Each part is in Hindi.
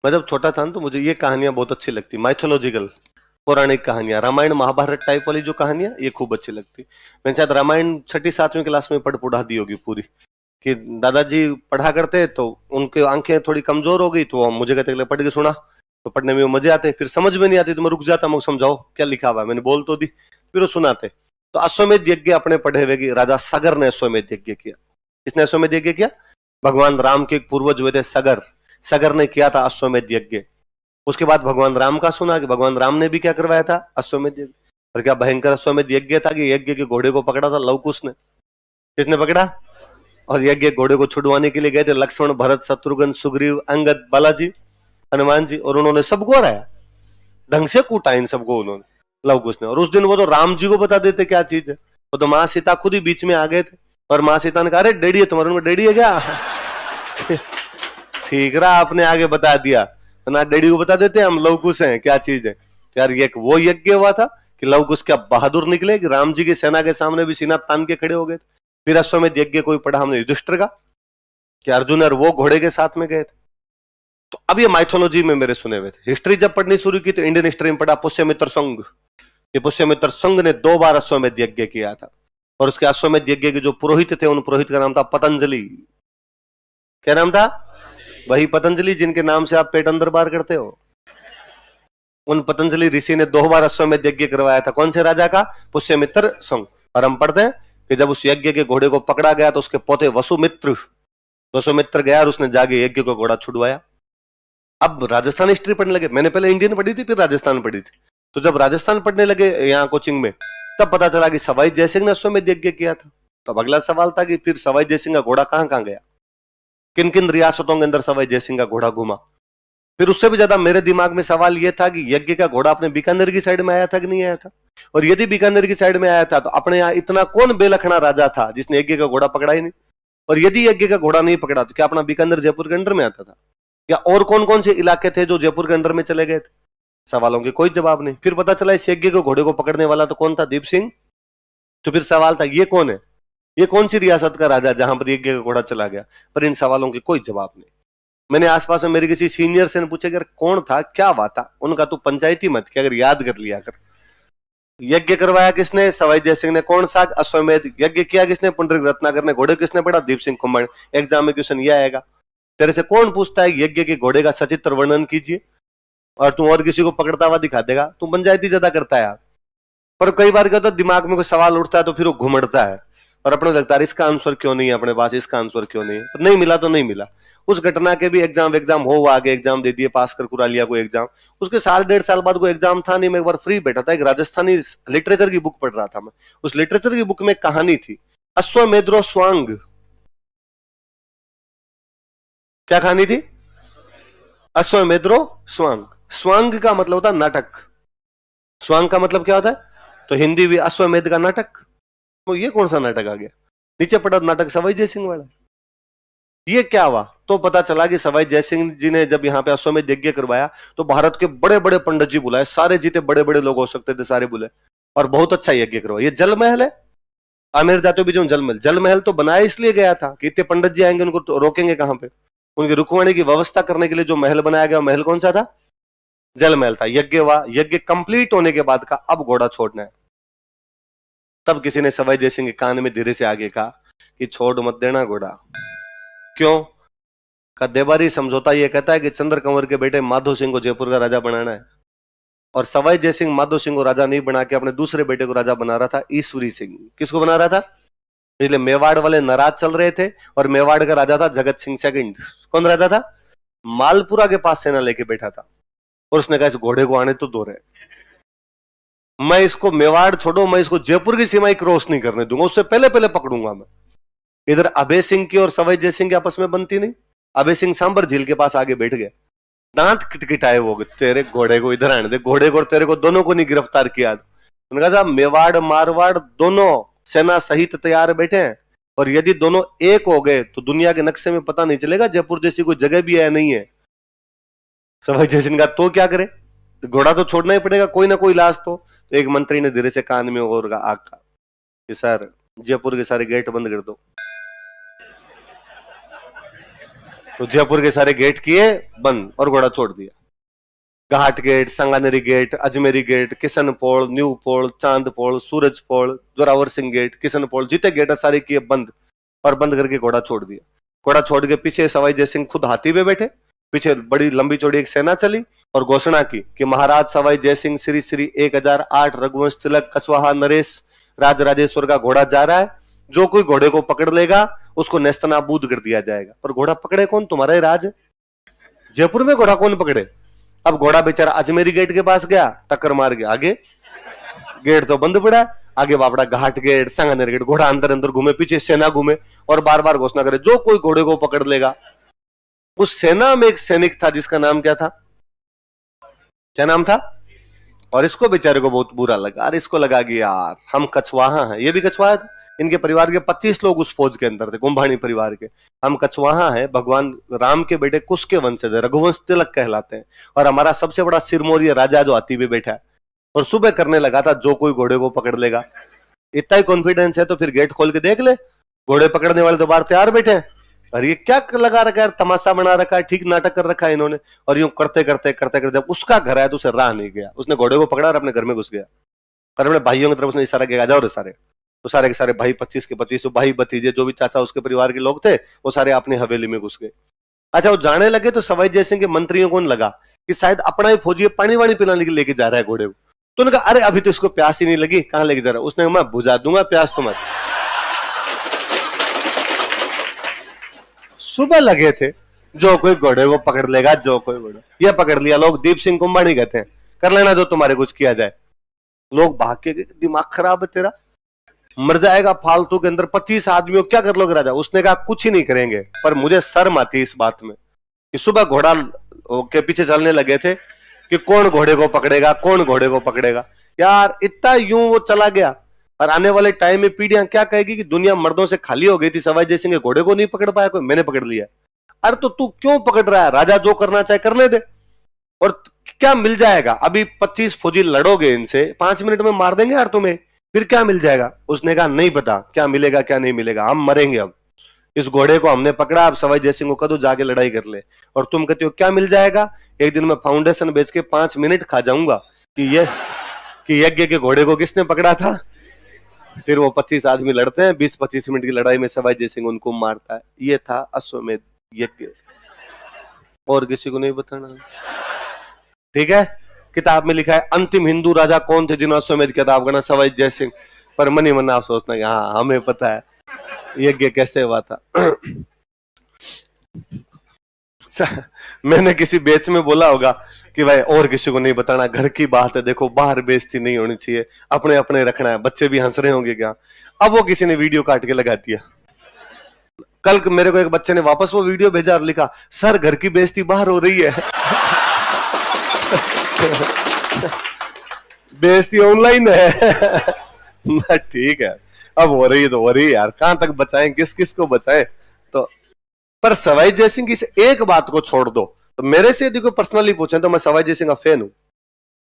मैं जब छोटा था तो मुझे ये कहानियां बहुत अच्छी लगती, माइथोलॉजिकल पौराणिक कहानियां, रामायण महाभारत टाइप वाली जो कहानियां ये खूब अच्छी लगती। मैंने शायद रामायण छठी सातवीं क्लास में पढ़ दी होगी पूरी, कि दादाजी पढ़ा करते तो उनकी आंखें थोड़ी कमजोर हो गई तो मुझे कहते कि पढ़ के सुना, तो पढ़ने में मजे आते, फिर समझ में नहीं आती तो मैं रुक जाता, मैं समझाओ क्या लिखा हुआ है, मैंने बोल तो दी, फिर वो सुनाते। तो अश्वमेध यज्ञ अपने पढ़े हुए कि राजा सगर ने अश्वमेध यज्ञ किया। किसने अश्वमेध यज्ञ किया? भगवान राम के एक पूर्वज हुए थे सगर, सगर ने किया था अश्वमेध यज्ञ। उसके बाद भगवान राम का सुना कि भगवान राम ने भी क्या करवाया था, अश्वमेध यज्ञ। और क्या भयंकर अश्वमेध यज्ञ था कि यज्ञ के घोड़े को पकड़ा था लवकुश ने। किसने पकड़ा? और यज्ञ घोड़े को छुड़वाने के लिए गए थे लक्ष्मण, भरत, शत्रुघ्न, सुग्रीव, अंगद, बालाजी, हनुमान जी, और उन्होंने सबको हराया, ढंग से कूटा इन सबको उन्होंने, लवकुश ने। और उस दिन वो तो राम जी को बता देते क्या चीज है, वो तो माँ सीता खुद ही बीच में आ गए थे, और माँ सीता ने कहा अरे डैडी है तुम्हारे, उनको डैडी है क्या? ठीक रहा आपने आगे बता दिया, ना डैडी को बता देते हम लवकुश हैं क्या चीज है। तो यार ये वो यज्ञ हुआ था कि लवकुश क्या बहादुर निकले कि राम जी की सेना के सामने भी सीना तान के खड़े हो गए थे। फिर अश्वमेध यज्ञ कोई पढ़ा हमने युधिष्ठिर का, कि अर्जुन और वो घोड़े के साथ में गए थे। तो अब ये माइथोलॉजी में मेरे सुने हुए थे। हिस्ट्री जब पढ़नी शुरू की तो इंडियन हिस्ट्री में पढ़ा पुष्यमित्र संघ। ये पुष्यमित्र संघ ने 2 बार अश्वमेध यज्ञ किया था, और उसके अश्वमेध यज्ञ के जो पुरोहित थे उन पुरोहित का नाम था पतंजलि। क्या नाम था? वही पतंजलि जिनके नाम से आप पेट अंदर बार करते हो। उन पतंजलि ऋषि ने 2 बार अश्वमेध यज्ञ करवाया था। कौन से राजा का? पुष्यमित्र संघ। और हम पढ़ते हैं कि जब उस यज्ञ के घोड़े को पकड़ा गया तो उसके पोते वसुमित्र गया और उसने जाके यज्ञ को घोड़ा छुड़वाया। अब राजस्थान हिस्ट्री पढ़ने लगे, मैंने पहले इंडियन पढ़ी थी फिर राजस्थान पढ़ी थी। तो जब राजस्थान पढ़ने लगे यहाँ कोचिंग में, तब पता चला कि सवाई जयसिंह ने अश्वमेध यज्ञ किया था। तब अगला सवाल था कि फिर सवाई जयसिंह का घोड़ा कहां कहां गया, किन किन रियासतों के अंदर सवाई जयसिंह का घोड़ा घुमा। फिर उससे भी ज्यादा मेरे दिमाग में सवाल यह था कि यज्ञ का घोड़ा अपने बीकानेर की साइड में आया था कि नहीं आया था, और यदि बीकानेर की साइड में आया था तो अपने यहाँ इतना कौन बेलखना राजा था जिसने यज्ञ का घोड़ा पकड़ा ही नहीं, और यदि यज्ञ का घोड़ा नहीं पकड़ा तो क्या अपना बीकानेर जयपुर के अंडर में आता था, या और कौन कौन से इलाके थे जो जयपुर के अंडर में चले गए थे? सवालों के कोई जवाब नहीं। फिर पता चला इस यज्ञ को घोड़े को पकड़ने वाला तो कौन था? दीप सिंह। तो फिर सवाल था ये कौन है, ये कौन सी रियासत का राजा जहां पर यज्ञ का घोड़ा चला गया? पर इन सवालों के कोई जवाब नहीं। मैंने आसपास में मेरे किसी सीनियर से पूछा कि कौन था, क्या हुआ था? उनका तू पंचायती मत क्या, अगर याद कर लिया कर। यज्ञ करवाया किसने? सवाई जयसिंह ने। कौन सा? अश्वमेध यज्ञ किया किसने? पुंडरीक रत्नाकर ने। घोड़े किसने पड़ा? दीप सिंह कुमार। एग्जाम में क्वेश्चन ये आएगा, तेरे से कौन पूछता है यज्ञ के घोड़े का सचित्र वर्णन कीजिए, और तू और किसी को पकड़ता हुआ दिखा देगा। तू पंचायती ज्यादा करता है यार। पर कई बार क्या होता है, दिमाग में कोई सवाल उठता है तो फिर वो घुमड़ता है, और अपने लगता है इसका आंसर क्यों नहीं है अपने पास, इसका आंसर क्यों नहीं है। पर नहीं मिला तो नहीं मिला। उस घटना के भी एग्जाम हो आगे एग्जाम दे दिए, पास कर कुरा लिया कोई एग्जाम। उसके साल 1.5 साल बाद कोई एग्जाम था नहीं, मैं एक बार फ्री बैठा था, एक राजस्थानी लिटरेचर की बुक पढ़ रहा था मैं। उस लिटरेचर की बुक में कहानी थी अश्वमेधो स्वांग। क्या कहानी थी? अश्वमेधो स्वांग। स्वांग का मतलब होता है नाटक। स्वांग का मतलब क्या होता है? तो हिंदी भी अश्वमेध का नाटक। तो ये कौन सा नाटक आ गया? नीचे पड़ा नाटक सवाई जयसिंह वाला। ये क्या हुआ? तो पता चला कि सवाई जयसिंह जी ने जब यहाँ पे अश्वमेध यज्ञ करवाया तो भारत के बड़े बड़े पंडित जी बुलाए, सारे जीते बड़े बड़े लोग हो सकते थे सारे बुलाए, और बहुत अच्छा यज्ञ करवाया। ये जल महल है, आमेर जाते भी जो जल महल, जल महल तो बनाया इसलिए गया था कि इतने पंडित जी आएंगे उनको तो रोकेंगे कहां पे। उनकी रुकवाने की व्यवस्था करने के लिए जो महल बनाया गया, महल कौन सा था? जल महल था। यज्ञ हुआ, यज्ञ कंप्लीट होने के बाद का अब घोड़ा छोड़ना है। तब किसी ने सवाई जयसिंह के कान में धीरे से आगे कहा कि छोड़ मत देना घोड़ा। क्यों? का देवारी समझौता ये कहता है कि चंद्र कंवर के बेटे माधो सिंह को जयपुर का राजा बनाना है, और सवाई जयसिंह माधो सिंह को राजा नहीं बना के अपने दूसरे बेटे को राजा बना रहा था, ईश्वरी सिंह। किसको बना रहा था? इसलिए मेवाड़ वाले नाराज चल रहे थे, और मेवाड़ का राजा था जगत सिंह सेकंड। कौन राजा था? मालपुरा के पास सेना लेके बैठा था, और उसने कहा इस घोड़े को आने तो दो रहे, मैं इसको मेवाड़ छोड़ो, मैं इसको जयपुर की सीमाएं क्रॉस नहीं करने दूंगा, उससे पहले पहले पकड़ूंगा मैं। इधर अभय सिंह की और सवाई जयसिंह की आपस में बनती नहीं। अभय सिंह सांबर झील के पास आगे बैठ गया, दांत किटकिटाए वो, तेरे घोड़े को इधर आने दे, घोड़े को और तेरे को दोनों को नहीं गिरफ्तार किया। उन्होंने कहा साहब मेवाड़ मारवाड़ दोनों सेना सहित तैयार बैठे हैं, और यदि दोनों एक हो गए तो दुनिया के नक्शे में पता नहीं चलेगा जयपुर जैसी कोई जगह भी है नहीं है। सवाई जयसिंह का तो क्या करे, घोड़ा तो छोड़ना ही पड़ेगा, कोई ना कोई इलाज तो। एक मंत्री ने धीरे से कान में और आका कि सर जयपुर के सारे गेट बंद कर दो। तो जयपुर के सारे गेट किए बंद और घोड़ा छोड़ दिया। Ghat gate, Sanganeri gate, Ajmeri gate, Kishan Pol, new Pol, Chand Pol, Suraj Pol, Zorawar Singh gate, Kishan Pol, जितने गेट है सारे किए बंद और बंद करके घोड़ा छोड़ दिया। घोड़ा छोड़ के पीछे सवाई जय सिंह खुद हाथी पे बैठे, पीछे बड़ी लंबी चौड़ी एक सेना चली और घोषणा की कि महाराज सवाई जय सिंह श्री श्री 1008 रघुवंश तिलक कछवाहा नरेश राज राजेश्वर का घोड़ा जा रहा है, जो कोई घोड़े को पकड़ लेगा उसको नेस्तनाबूद कर दिया जाएगा। पर घोड़ा पकड़े कौन? तुम्हारा ही राज है, जयपुर में घोड़ा कौन पकड़े? अब घोड़ा बेचारा अजमेरी गेट के पास गया, टक्कर मार गया, आगे गेट तो बंद पड़ा, आगे वापड़ा घाट गेट, सांगानेर गेट, घोड़ा अंदर अंदर घूमे, पीछे सेना घूमे और बार बार घोषणा करे जो कोई घोड़े को पकड़ लेगा। उस सेना में एक सैनिक था जिसका नाम क्या था? क्या नाम था? और इसको बेचारे को बहुत बुरा लगा, और इसको लगा कि यार हम कछवाहा हैं, ये भी कछवाहा था, इनके परिवार के 25 लोग उस फौज के अंदर थे, कुंभानी परिवार के। हम कछवाहा हैं, भगवान राम के बेटे कुश के वंशज है, रघुवंश तिलक कहलाते हैं, और हमारा सबसे बड़ा सिरमौरी राजा जो हाथी पे बैठा है। और सुबह करने लगा था जो कोई घोड़े को पकड़ लेगा। इतना ही कॉन्फिडेंस है तो फिर गेट खोल के देख ले, घोड़े पकड़ने वाले तो बाहर तैयार बैठे हैं। और ये क्या लगा रखा है, तमाशा बना रखा है, ठीक नाटक कर रखा है इन्होंने। और यूं करते करते करते करते जब उसका घर आया तो उसे राह नहीं गया, उसने घोड़े को पकड़ा और अपने घर में घुस गया। और अपने भाइयों की तरफ उसने इशारा किया, जाओ रे सारे। तो सारे के सारे भाई 25 के 25 भाई भतीजे जो भी चाचा उसके परिवार के लोग थे वो सारे अपनी हवेली में घुस गए। अच्छा, वो जाने लगे तो सवाई जय सिंह के मंत्रियों को लगा कि शायद अपना ही फौजी पानी वानी पिलाने के लेके जा रहा है घोड़े को। तो उन्होंने कहा अरे अभी तो इसको प्यास ही नहीं लगी, कहां लेके जा रहा है? उसने कहा मैं बुझा दूंगा प्यास तुम्हारी। सुबह लगे थे जो कोई घोड़े को पकड़ लेगा, जो कोई घोड़े, ये पकड़ लिया। लोग दीप सिंह कुंभानी कहते हैं, कर लेना जो तुम्हारे कुछ किया जाए। लोग भाग के, दिमाग खराब है तेरा, मर जाएगा फालतू के अंदर 25 आदमियों, क्या कर लोगे राजा? उसने कहा कुछ ही नहीं करेंगे, पर मुझे शर्म आती इस बात में कि सुबह घोड़ा के पीछे चलने लगे थे कि कौन घोड़े को पकड़ेगा, कौन घोड़े को पकड़ेगा। यार इतना यूं वो चला गया। और आने वाले टाइम में पीढ़ियां क्या कहेगी कि दुनिया मर्दों से खाली हो गई थी, सवाई जय सिंह घोड़े को नहीं पकड़ पाया कोई, मैंने पकड़ लिया। अरे तो तू क्यों पकड़ रहा है? राजा जो करना चाहे करने दे। और क्या मिल जाएगा? अभी 25 फौजी लड़ोगे इनसे, 5 मिनट में मार देंगे यार तुम्हें, फिर क्या मिल जाएगा? उसने कहा नहीं पता क्या मिलेगा क्या नहीं मिलेगा, हम मरेंगे। अब इस घोड़े को हमने पकड़ा, अब सवाई जय सिंह को कदो जाके लड़ाई कर ले। और तुम कहते हो क्या मिल जाएगा? एक दिन मैं फाउंडेशन बेच के 5 मिनट खा जाऊंगा कि यज्ञ के घोड़े को किसने पकड़ा था। फिर वो 25 आदमी लड़ते हैं, 20-25 मिनट की लड़ाई में सवाई जय सिंह उनको मारता है। ये था अश्वमेध यज्ञ, और किसी को नहीं बताना, ठीक है? किताब में लिखा है अंतिम हिंदू राजा कौन थे जिन्होंने अश्वमेध किताब करना, सवाई जय सिंह। पर मनी मन आप सोचना है हाँ हमें पता है यज्ञ कैसे हुआ था। मैंने किसी बेच में बोला होगा कि भाई और किसी को नहीं बताना, घर की बात है, देखो बाहर बेइज्जती नहीं होनी चाहिए, अपने अपने रखना है। बच्चे भी हंस रहे होंगे क्या। अब वो किसी ने वीडियो काट के लगा दिया। कल मेरे को एक बच्चे ने वापस वो वीडियो भेजा और लिखा सर घर की बेइज्जती बाहर हो रही है। बेइज्जती ऑनलाइन है। ठीक है, अब हो रही है तो हो रही है यार, कहां तक बचाएं, किस किस को बचाएं। तो पर सवाई जय सिंह की इस एक बात को छोड़ दो तो मेरे से यदि कोई पर्सनली पूछे तो मैं सवाई जय सिंह का फैन हूं।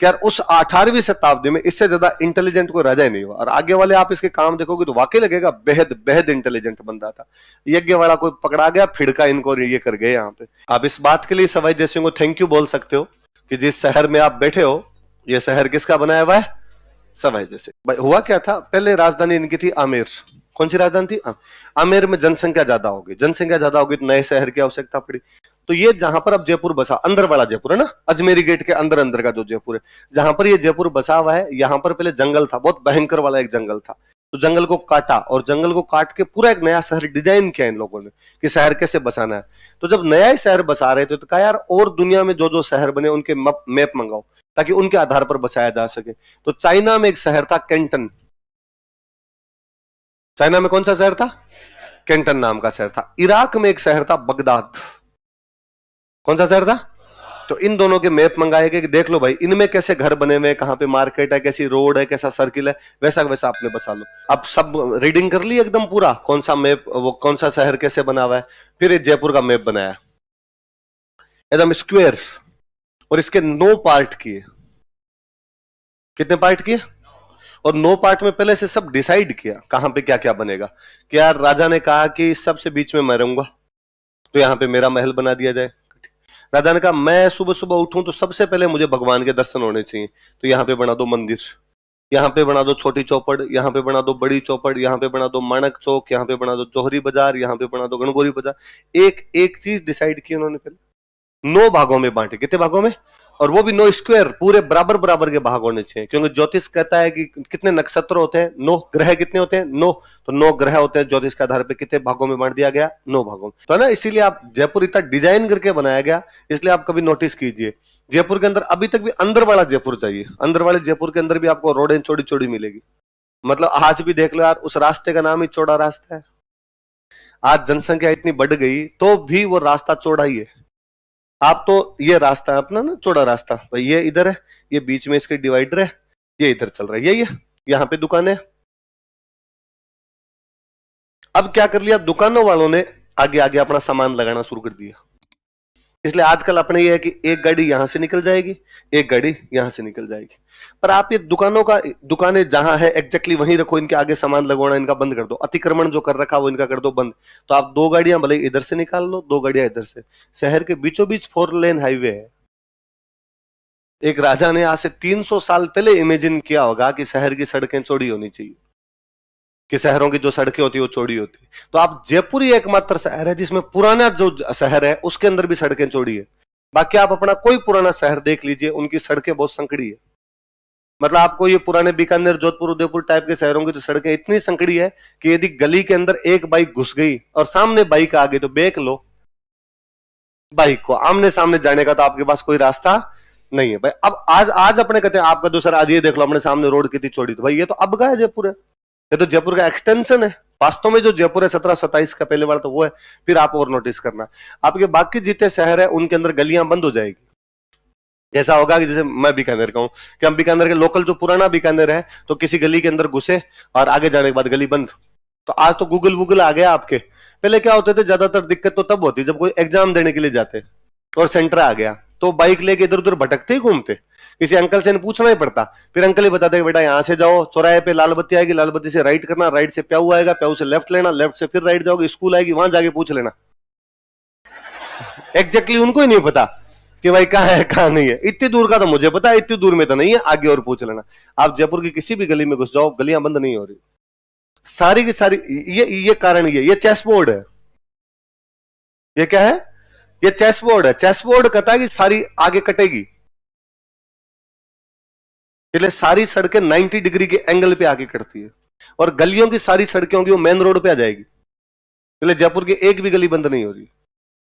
यार उस 18वीं शताब्दी में इससे ज्यादा इंटेलिजेंट कोई राजा ही नहीं हुआ। और आगे वाले आप इसके काम देखोगे तो वाकई लगेगा बेहद बेहद इंटेलिजेंट बंदा था। यज्ञ वाला कोई पकड़ा गया, फिड़का इनको ये कर गए यहाँ पे। आप इस बात के लिए सवाई जय सिंह को थैंक यू बोल सकते हो कि जिस शहर में आप बैठे हो ये शहर किसका बनाया हुआ है? सवाई जय सिंह। भाई हुआ क्या था, पहले राजधानी इनकी थी आमेर। कौन सी राजधानी थी? आमेर में जनसंख्या ज्यादा होगी, जनसंख्या ज्यादा होगी तो नए शहर की आवश्यकता पड़ी। तो ये जहां पर अब जयपुर बसा, अंदर वाला जयपुर है ना, अजमेरी गेट के अंदर अंदर का जो जयपुर है, जहां पर ये जयपुर बसा हुआ है, यहाँ पर पहले जंगल था, बहुत भयंकर वाला एक जंगल था। तो जंगल को काटा और जंगल को काट के पूरा एक नया शहर डिजाइन किया इन लोगों ने कि शहर कैसे बसाना है। तो जब नया ही शहर बसा रहे थे तो कहा यार और दुनिया में जो जो शहर बने उनके मैप मंगाओ ताकि उनके आधार पर बसाया जा सके। तो चाइना में एक शहर था कैंटन। चाइना में कौन सा शहर था? कैंटन नाम का शहर था। इराक में एक शहर था बगदाद। कौन सा शहर था? तो इन दोनों के मैप मंगाए गए कि देख लो भाई इनमें कैसे घर बने हुए, कहां पे मार्केट है, कैसी रोड है, कैसा सर्किल है, वैसा वैसा आपने बसा लो। अब सब रीडिंग कर ली एकदम पूरा, कौन सा मैप, वो कौन सा शहर कैसे बना हुआ है। फिर एक जयपुर का मैप बनाया एकदम स्क्वायर और इसके 9 पार्ट किए। कितने पार्ट किए? और 9 पार्ट में पहले से सब डिसाइड किया कहां पे क्या क्या बनेगा। कि यार राजा ने कहा कि सबसे बीच में मैं रहूंगा, तो यहाँ पे मेरा महल बना दिया जाए। राजा ने कहा मैं सुबह सुबह उठूं तो सबसे पहले मुझे भगवान के दर्शन होने चाहिए, तो यहाँ पे बना दो मंदिर, यहाँ पे बना दो छोटी चौपड़, यहाँ पे बना दो बड़ी चौपड़, यहाँ पे बना दो माणक चौक, यहाँ पे बना दो जौहरी बाजार, यहाँ पे बना दो गणगौरी बाजार। एक एक चीज डिसाइड की उन्होंने पहले, 9 भागों में बांटे। कितने भागों में? और वो भी 9 स्क्वायर, पूरे बराबर बराबर के भाग होने चाहिए, क्योंकि ज्योतिष कहता है कि कितने नक्षत्र होते हैं, 9 ग्रह कितने होते हैं, 9, तो 9 ग्रह होते हैं। ज्योतिष के आधार पर कितने भागों में बांट दिया गया? 9 भागों में। तो है ना, इसीलिए आप जयपुर इतना डिजाइन करके बनाया गया, इसलिए आप कभी नोटिस कीजिए जयपुर के अंदर अभी तक भी अंदर वाला जयपुर चाहिए। अंदर वाले जयपुर के अंदर भी आपको रोडें चौड़ी चौड़ी मिलेगी। मतलब आज भी देख लो यार, उस रास्ते का नाम ही चौड़ा रास्ता है। आज जनसंख्या इतनी बढ़ गई तो भी वो रास्ता चौड़ा ही है। आप तो ये रास्ता है अपना ना, चौड़ा रास्ता, भाई ये इधर है, ये बीच में इसके डिवाइडर है, ये इधर चल रहा है, यही है। यहाँ पे दुकानें, अब क्या कर लिया दुकानों वालों ने, आगे आगे अपना सामान लगाना शुरू कर दिया। इसलिए आजकल अपने ये है कि एक गाड़ी यहां से निकल जाएगी, एक गाड़ी यहां से निकल जाएगी। पर आप ये दुकानें जहां है एग्जैक्टली वहीं रखो, इनके आगे सामान लगवाना इनका बंद कर दो, अतिक्रमण जो कर रखा वो इनका कर दो बंद। तो आप 2 गाड़ियां भले इधर से निकाल लो, 2 गाड़ियां इधर से। शहर के बीचों बीच 4 लेन हाईवे है। एक राजा ने आज से 300 साल पहले इमेजिन किया होगा कि शहर की सड़कें चौड़ी होनी चाहिए, कि शहरों की जो सड़कें होती है वो चौड़ी होती। तो आप जयपुर ही एकमात्र शहर है जिसमें पुराना जो शहर है उसके अंदर भी सड़कें चौड़ी है। बाकी आप अपना कोई पुराना शहर देख लीजिए, उनकी सड़कें बहुत संकड़ी है। मतलब आपको ये पुराने बीकानेर, जोधपुर, उदयपुर टाइप के शहरों की तो सड़कें इतनी संकड़ी है कि यदि गली के अंदर एक बाइक घुस गई और सामने बाइक आ गई तो बेक लो बाइक को, आमने सामने जाने का तो आपके पास कोई रास्ता नहीं है भाई। अब आज अपने कहते हैं आपका तो सर आज ये देख लो अपने सामने रोड कितनी चौड़ी, तो भाई ये तो अब का है जयपुर है, ये तो जयपुर का एक्सटेंशन है। वास्तव में जो जयपुर है 1727 का पहले वाला तो वो है। फिर आप और नोटिस करना, आपके बाकी जितने शहर है उनके अंदर गलियां बंद हो जाएगी। ऐसा होगा कि जैसे मैं बीकानेर का हूं, कि हम बीकानेर के लोकल जो पुराना बीकानेर है, तो किसी गली के अंदर घुसे और आगे जाने के बाद गली बंद। तो आज तो गूगल आ गया आपके। पहले क्या होते थे, ज्यादातर दिक्कत तो तब होती जब कोई एग्जाम देने के लिए जाते और सेंटर आ गया तो बाइक लेके इधर उधर भटकते ही घूमते, किसी अंकल से पूछना ही पड़ता। फिर अंकल ही बताते बेटा यहाँ से जाओ, चौराहे पे लाल बत्ती आएगी, लाल बत्ती से राइट करना, राइट से प्याऊ आएगा, प्याऊ से लेफ्ट लेना, लेफ्ट से फिर राइट जाओगे, स्कूल आएगी, वहां जाके पूछ लेना। एग्जैक्टली उनको ही नहीं पता कि भाई कहाँ है कहाँ नहीं है। इतनी दूर का तो मुझे पता है, इतनी दूर में तो नहीं है, आगे और पूछ लेना। आप जयपुर की किसी भी गली में घुस जाओ, गलियां बंद नहीं हो रही सारी की सारी। ये कारण ये चेस बोर्ड है। ये क्या है? ये चेस बोर्ड है। चेस बोर्ड कहता है कि सारी आगे कटेगी, इसलिए सारी सड़कें 90 डिग्री के एंगल पे आगे कटती है, और गलियों की सारी सड़कें होंगी वो मेन रोड पे आ जाएगी। इसलिए जयपुर की एक भी गली बंद नहीं हो रही।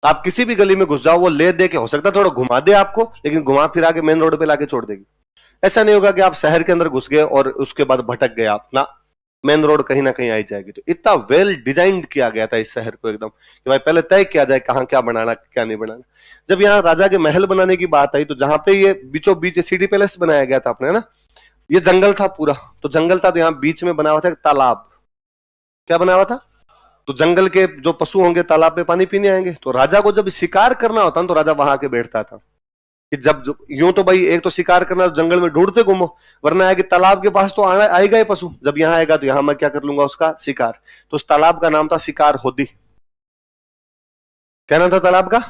आप किसी भी गली में घुस जाओ, वो ले दे के हो सकता है थोड़ा घुमा दे आपको, लेकिन घुमा फिरा के मेन रोड पे लाके छोड़ देगी। ऐसा नहीं होगा कि आप शहर के अंदर घुस गए और उसके बाद भटक गए आप ना, मेन रोड कहीं ना कहीं आई जाएगी। तो इतना वेल डिजाइन किया गया था इस शहर को एकदम, कि भाई पहले तय किया जाए कहां क्या बनाना क्या नहीं बनाना। जब यहाँ राजा के महल बनाने की बात आई तो जहां पे ये बीचों बीच सिटी पैलेस बनाया गया था अपने, है ना, ये जंगल था पूरा। तो जंगल था तो यहाँ बीच में बना हुआ था एक तालाब। क्या बना हुआ था? तो जंगल के जो पशु होंगे तालाब में पानी पीने आएंगे, तो राजा को जब शिकार करना होता तो राजा वहां आके बैठता था। कि जब यूं तो भाई एक तो शिकार करना जंगल में ढूंढते घूमो, वरना है कि तालाब के पास तो आएगा ही पशु, जब यहाँ आएगा तो यहाँ मैं क्या कर लूंगा उसका शिकार। तो उस तालाब का नाम था शिकार होदी। क्या नाम था तालाब का?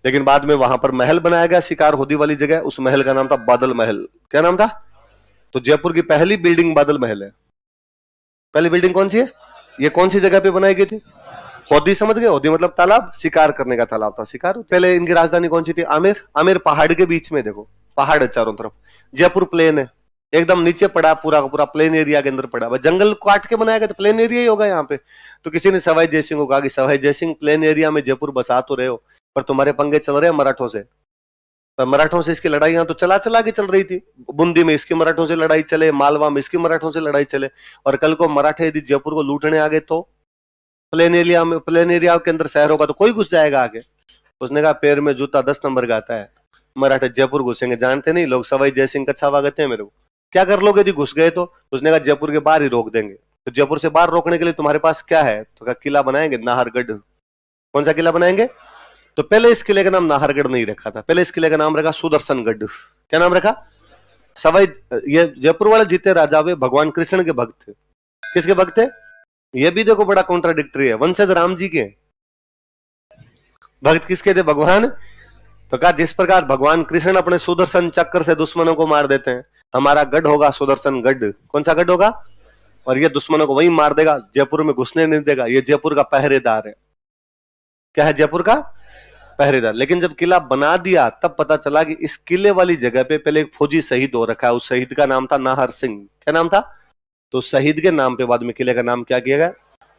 लेकिन बाद में वहां पर महल बनाया गया शिकार होदी वाली जगह, उस महल का नाम था बादल महल। क्या नाम था? तो जयपुर की पहली बिल्डिंग बादल महल है। पहली बिल्डिंग कौन सी है? ये कौन सी जगह पे बनाई गई थी? होदी, समझ गए? होदी मतलब तालाब, शिकार करने का तालाब था शिकार। पहले इनकी राजधानी कौन सी थी? आमेर। आमेर पहाड़ के बीच में, देखो पहाड़ है चारों तरफ। जयपुर प्लेन है, एकदम नीचे पड़ा, पूरा पूरा प्लेन एरिया के अंदर पड़ा। जंगल काट के बनाया गया तो प्लेन एरिया ही होगा यहाँ पे। तो किसी ने सवाई जय सिंह को कहा कि सवाई जय सिंह प्लेन एरिया में जयपुर बसा तो रहे हो, पर तुम्हारे पंगे चल रहे हैं मराठों से। पर मराठों से इसकी लड़ाई तो चला के चल रही थी। बूंदी में इसकी मराठों से लड़ाई चले, मालवा में इसकी मराठों से लड़ाई चले, और कल को मराठे यदि जयपुर को लूटने आ गए तो प्लेन एरिया के अंदर शहर होगा तो कोई घुस जाएगा आगे। उसने कहा पैर में जूता 10 नंबर का आता है, मराठे जयपुर घुसेंगे, जानते नहीं लोग सवाई जय सिंह का छावा कहते हैं मेरे को। क्या कर लोगे यदि घुस गए तो? उसने कहा जयपुर के बाहर ही रोक देंगे। तो जयपुर से बाहर रोकने के लिए तुम्हारे पास क्या है? तो कहा किला बनाएंगे, नाहरगढ़। कौन सा किला बनाएंगे? तो पहले इस किले का नाम नाहरगढ़ नहीं रखा था, पहले इस किले का नाम रखा सुदर्शनगढ़। क्या नाम रखा? सवाई ये जयपुर वाले जीते राजा वे भगवान कृष्ण के भक्त थे। किसके भक्त थे? ये भी देखो बड़ा कॉन्ट्राडिक्टरी है, वंशज राम जी के। भक्त किसके थे? भगवान। तो कहा जिस प्रकार भगवान कृष्ण अपने सुदर्शन चक्र से दुश्मनों को मार देते हैं, हमारा गढ़ होगा सुदर्शन गढ़। कौन सा गढ़ होगा? और ये दुश्मनों को वही मार देगा, जयपुर में घुसने नहीं देगा। ये जयपुर का पहरेदार है। क्या है? जयपुर का पहरेदार। लेकिन जब किला बना दिया तब पता चला कि इस किले वाली जगह पे पहले एक फौजी शहीद हो रखा है। उस शहीद का नाम था नाहर सिंह। क्या नाम था? तो शहीद के नाम पे बाद में किले का नाम क्या किया गया?